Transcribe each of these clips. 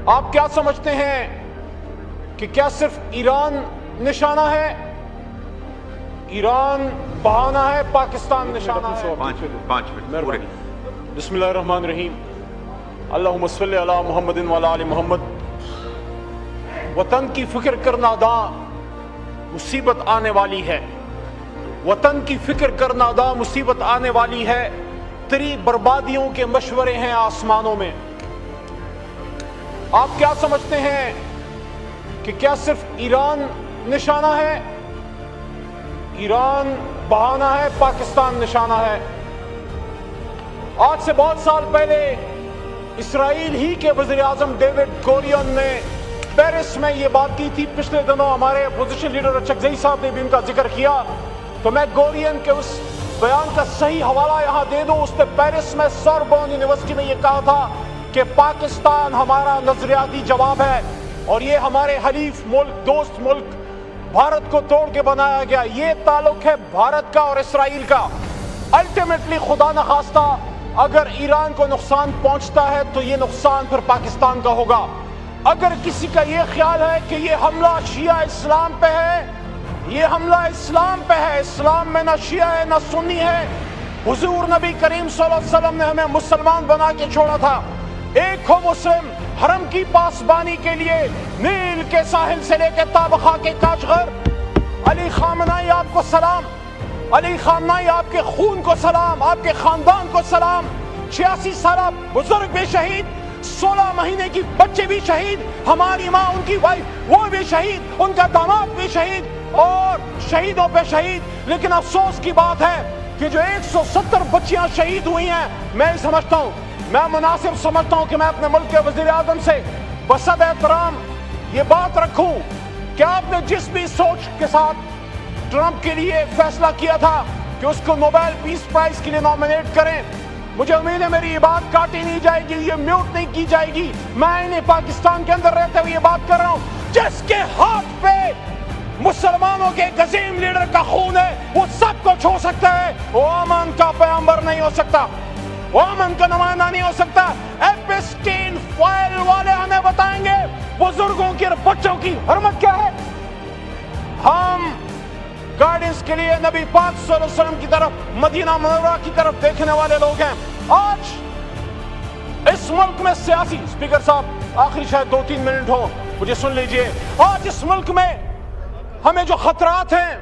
آپ کیا سمجھتے ہیں کہ کیا صرف ایران نشانہ ہے؟ ایران بہانہ ہے، پاکستان نشانہ ہے؟ 5 منٹ پورے۔ بسم اللہ الرحمن الرحیم۔ اللہم صلی علی محمد وعلی آل محمد۔ وطن کی فکر کرنا دا مصیبت آنے والی ہے، وطن کی فکر کرنا دا مصیبت آنے والی ہے، تیری بربادیوں کے مشورے ہیں آسمانوں میں۔ آپ کیا سمجھتے ہیں کہ کیا صرف ایران نشانہ ہے؟ ایران بہانہ ہے، پاکستان نشانہ ہے۔ آج سے بہت سال پہلے اسرائیل ہی کے وزیر اعظم ڈیوڈ گورین نے پیرس میں یہ بات کی تھی۔ پچھلے دنوں ہمارے اپوزیشن لیڈر اچکزئی صاحب نے بھی ان کا ذکر کیا، تو میں گورین کے اس بیان کا صحیح حوالہ یہاں دے دوں۔ اس نے پیرس میں سوربون یونیورسٹی میں یہ کہا تھا کہ پاکستان ہمارا نظریاتی جواب ہے، اور یہ ہمارے حلیف ملک، دوست ملک بھارت کو توڑ کے بنایا گیا۔ یہ تعلق ہے بھارت کا اور اسرائیل کا۔ الٹیمیٹلی خدا نخواستہ اگر ایران کو نقصان پہنچتا ہے تو یہ نقصان پھر پاکستان کا ہوگا۔ اگر کسی کا یہ خیال ہے کہ یہ حملہ شیعہ اسلام پہ ہے، یہ حملہ اسلام پہ ہے، اسلام میں نہ شیعہ ہے نہ سنی ہے۔ حضور نبی کریم صلی اللہ علیہ وسلم نے ہمیں مسلمان بنا کے چھوڑا تھا۔ ایک ہو مسلم، حرم کی پاسبانی کے لیے نیل کے ساحل سے لے کے تابخا کے کاشغر۔ علی خامنائی آپ کو سلام، علی خامنائی آپ کے خون کو سلام، آپ کے خاندان کو سلام۔ 86 سالہ بزرگ بھی شہید، 16 مہینے کی بچے بھی شہید، ہماری ماں، ان کی وائف وہ بھی شہید، ان کا داماد بھی شہید، اور شہیدوں پہ شہید۔ لیکن افسوس کی بات ہے کہ جو 170 بچیاں شہید ہوئی ہیں، میں سمجھتا ہوں، میں مناسب سمجھتا ہوں کہ میں اپنے ملک کے وزیر اعظم سے بسد احترام یہ بات رکھوں کہ آپ نے جس بھی سوچ کے ساتھ ٹرمپ کے لیے فیصلہ کیا تھا کہ اس کو نوبیل پیس پرائز کے لیے نامینیٹ کریں، مجھے امید ہے میری یہ بات کاٹی نہیں جائے گی، یہ میوٹ نہیں کی جائے گی۔ میں انہیں پاکستان کے اندر رہتے ہوئے یہ بات کر رہا ہوں، جس کے ہاتھ پہ مسلمانوں کے عظیم لیڈر کا خون ہے وہ سب کو چھو سکتا ہے، وہ امن کا پیغمبر نہیں ہو سکتا، وہ امن کا نمائندہ نہیں ہو سکتا۔ ایپسٹین فائل والے ہمیں بتائیں گے بزرگوں کی اور بچوں کی حرمت کیا ہے۔ ہم گائیڈنس کے لیے نبی پاک صلی اللہ علیہ وسلم کی طرف، مدینہ منورہ کی طرف دیکھنے والے لوگ ہیں۔ آج اس ملک میں سیاسی، اسپیکر صاحب آخری شاید 2-3 منٹ ہو، مجھے سن لیجئے۔ آج اس ملک میں ہمیں جو خطرات ہیں،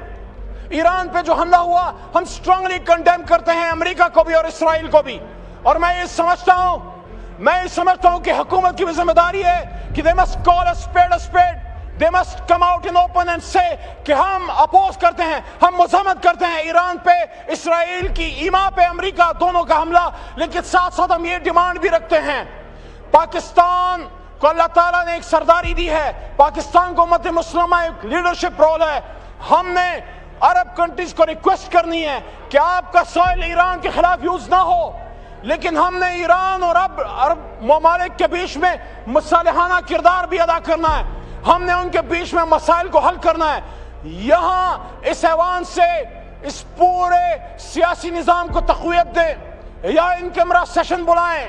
ایران پہ جو حملہ ہوا، ہم سٹرونگلی کنڈیم کرتے ہیں، امریکہ کو بھی اور اسرائیل کو بھی۔ اور میں یہ سمجھتا ہوں کہ حکومت کی بھی ذمہ داری ہے کہ they must call a spade a spade. They must come out in open and say کہ ہم اپوز کرتے ہیں، ہم مذمت کرتے ہیں ایران پہ، اسرائیل کی ایما پہ، امریکہ، دونوں کا حملہ۔ لیکن ساتھ ساتھ ہم یہ ڈیمانڈ بھی رکھتے ہیں، پاکستان کو اللہ تعالیٰ نے ایک سرداری دی ہے، پاکستان کو امت مسلمہ ایک لیڈرشپ رول ہے۔ ہم نے عرب کنٹریز کو ریکویسٹ کرنی ہے کہ آپ کا سوئل ایران کے خلاف یوز نہ ہو، لیکن ہم نے ایران اور عرب ممالک کے بیچ میں مصالحانہ کردار بھی ادا کرنا ہے، ہم نے ان کے بیچ میں مسائل کو حل کرنا ہے۔ یہاں اس ایوان سے اس پورے سیاسی نظام کو تقویت دیں، یا ان کیمرہ سیشن بلائیں،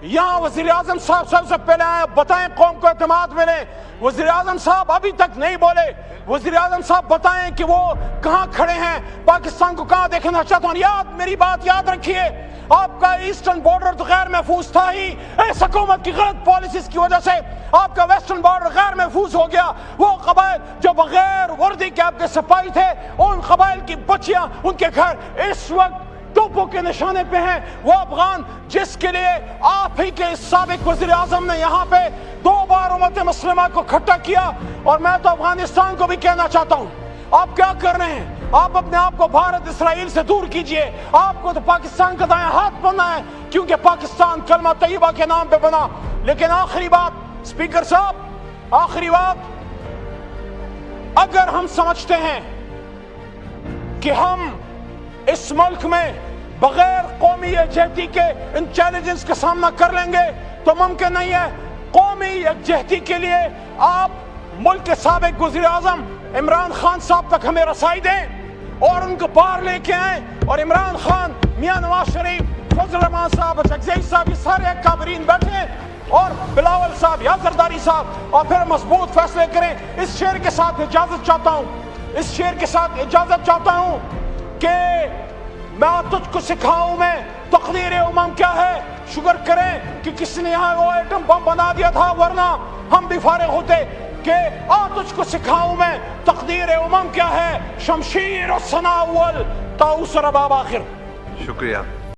یہاں وزیر اعظم صاحب سب سے پہلے آئیں، بتائیں قوم کو اعتماد ملے۔ وزیر اعظم صاحب ابھی تک نہیں بولے، وزیر اعظم صاحب بتائیں کہ وہ کہاں کھڑے ہیں، پاکستان کو کہاں دیکھنا چاہتا ہوں۔ میری بات یاد رکھیے، آپ کا ایسٹرن بارڈر تو غیر محفوظ تھا ہی، اس حکومت کی غلط پالیسیز کی وجہ سے آپ کا ویسٹرن بارڈر غیر محفوظ ہو گیا۔ وہ قبائل جو بغیر وردی کے آپ کے سپاہی تھے، ان قبائل کی بچیاں، ان کے گھر اس وقت توپوں کے نشانے پہ ہیں۔ وہ افغان جس کے لیے آپ ہی کے سابق وزیر اعظم نے یہاں پہ 2 بار امت مسلمہ کو کھٹا کیا، اور میں تو افغانستان کو بھی کہنا چاہتا ہوں، آپ کیا کر رہے ہیں؟ آپ اپنے آپ کو بھارت اسرائیل سے دور کیجئے۔ آپ کو تو پاکستان کا دائیں ہاتھ بننا ہے، کیونکہ پاکستان کلمہ طیبہ کے نام پہ بنا۔ لیکن آخری بات، اسپیکر صاحب، آخری بات، اگر ہم سمجھتے ہیں کہ ہم اس ملک میں بغیر قومی یکجہتی کے ان چیلنجز کا سامنا کر لیں گے تو ممکن نہیں ہے۔ قومی یکجہتی کے لیے آپ ملک کے سابق وزیر اعظم عمران خان صاحب تک ہمیں رسائی دیں اور ان کو باہر لے کے آئیں، اور عمران خان، میاں نواز شریف، فضل الرحمان صاحب، اچکزئی صاحب، یہ سارے اکابرین بیٹھے اور بلاول صاحب یا زرداری صاحب اور پھر مضبوط فیصلے کریں. اس شعر کے ساتھ اجازت چاہتا ہوں, اس شعر کے ساتھ اجازت چاہتا ہوں کہ میں تجھ کو سکھاؤں میں تقدیر امم کیا ہے. شکر کریں کہ کس نے یہاں وہ ایٹم بم بنا دیا تھا, ورنہ ہم بھی فارغ ہوتے. کہ تجھ کو سکھاؤں میں تقدیر امم کیا ہے, شمشیر و ثنا اول طاؤس رباب آخر. شکریہ.